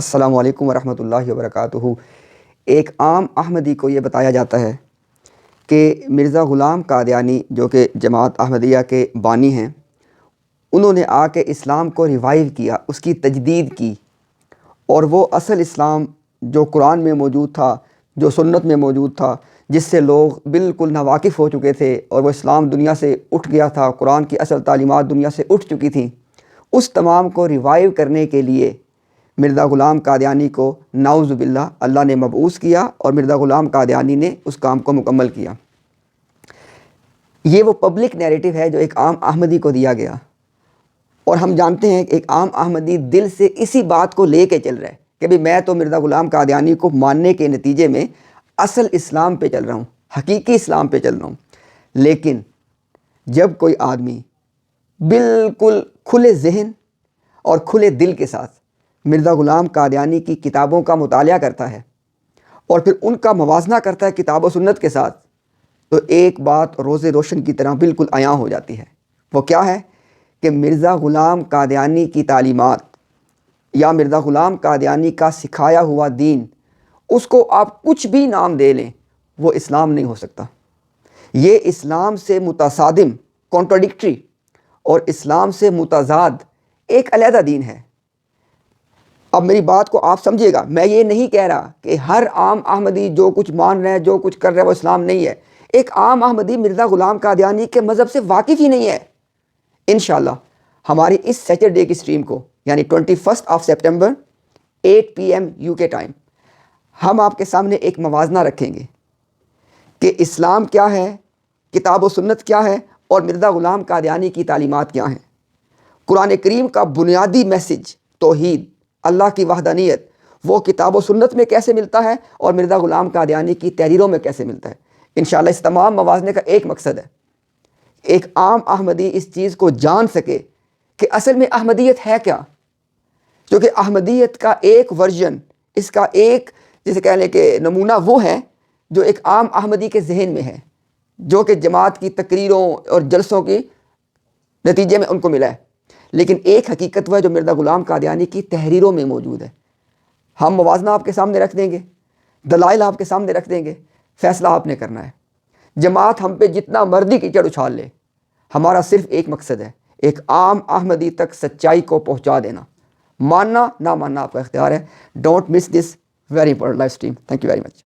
السلام علیکم ورحمۃ اللہ وبرکاتہ۔ ایک عام احمدی کو یہ بتایا جاتا ہے کہ مرزا غلام قادیانی جو کہ جماعت احمدیہ کے بانی ہیں، انہوں نے آ کے اسلام کو ریوائیو کیا، اس کی تجدید کی، اور وہ اصل اسلام جو قرآن میں موجود تھا، جو سنت میں موجود تھا، جس سے لوگ بالکل ناواقف ہو چکے تھے اور وہ اسلام دنیا سے اٹھ گیا تھا، قرآن کی اصل تعلیمات دنیا سے اٹھ چکی تھیں، اس تمام کو ریوائیو کرنے کے لیے مرزا غلام قادیانی کو نعوذ باللہ اللہ نے مبعوث کیا، اور مرزا غلام قادیانی نے اس کام کو مکمل کیا۔ یہ وہ پبلک نیریٹو ہے جو ایک عام احمدی کو دیا گیا، اور ہم جانتے ہیں کہ ایک عام احمدی دل سے اسی بات کو لے کے چل رہا ہے کہ بھی میں تو مرزا غلام قادیانی کو ماننے کے نتیجے میں اصل اسلام پہ چل رہا ہوں، حقیقی اسلام پہ چل رہا ہوں۔ لیکن جب کوئی آدمی بالکل کھلے ذہن اور کھلے دل کے ساتھ مرزا غلام قادیانی کی کتابوں کا مطالعہ کرتا ہے اور پھر ان کا موازنہ کرتا ہے کتاب و سنت کے ساتھ، تو ایک بات روز روشن کی طرح بالکل عیاں ہو جاتی ہے۔ وہ کیا ہے کہ مرزا غلام قادیانی کی تعلیمات یا مرزا غلام قادیانی کا سکھایا ہوا دین، اس کو آپ کچھ بھی نام دے لیں، وہ اسلام نہیں ہو سکتا۔ یہ اسلام سے متصادم، کانٹراڈکٹری اور اسلام سے متضاد ایک علیحدہ دین ہے۔ اب میری بات کو آپ سمجھیے گا، میں یہ نہیں کہہ رہا کہ ہر عام احمدی جو کچھ مان رہا ہے، جو کچھ کر رہا ہے وہ اسلام نہیں ہے۔ ایک عام احمدی مرزا غلام قادیانی کے مذہب سے واقف ہی نہیں ہے۔ انشاءاللہ ہماری اس سیٹرڈے کی سٹریم کو، یعنی 21 سپٹمبر 8 PM UK ٹائم، ہم آپ کے سامنے ایک موازنہ رکھیں گے کہ اسلام کیا ہے، کتاب و سنت کیا ہے، اور مرزا غلام قادیانی کی تعلیمات کیا ہیں۔ قرآن کریم کا بنیادی میسج توحید، اللہ کی وحدانیت، وہ کتاب و سنت میں کیسے ملتا ہے اور مرزا غلام قادیانی کی تحریروں میں کیسے ملتا ہے۔ انشاءاللہ اس تمام موازنے کا ایک مقصد ہے، ایک عام احمدی اس چیز کو جان سکے کہ اصل میں احمدیت ہے کیا، کیونکہ احمدیت کا ایک ورژن، اس کا ایک جسے کہہ لیں کہ نمونہ وہ ہے جو ایک عام احمدی کے ذہن میں ہے، جو کہ جماعت کی تقریروں اور جلسوں کی نتیجے میں ان کو ملا ہے۔ لیکن ایک حقیقت وہ ہے جو مرزا غلام قادیانی کی تحریروں میں موجود ہے۔ ہم موازنہ آپ کے سامنے رکھ دیں گے، دلائل آپ کے سامنے رکھ دیں گے، فیصلہ آپ نے کرنا ہے۔ جماعت ہم پہ جتنا مرضی کیچڑ اچھال لے، ہمارا صرف ایک مقصد ہے، ایک عام احمدی تک سچائی کو پہنچا دینا۔ ماننا نہ ماننا آپ کا اختیار ہے۔ Don't miss this very important live stream. Thank you very much.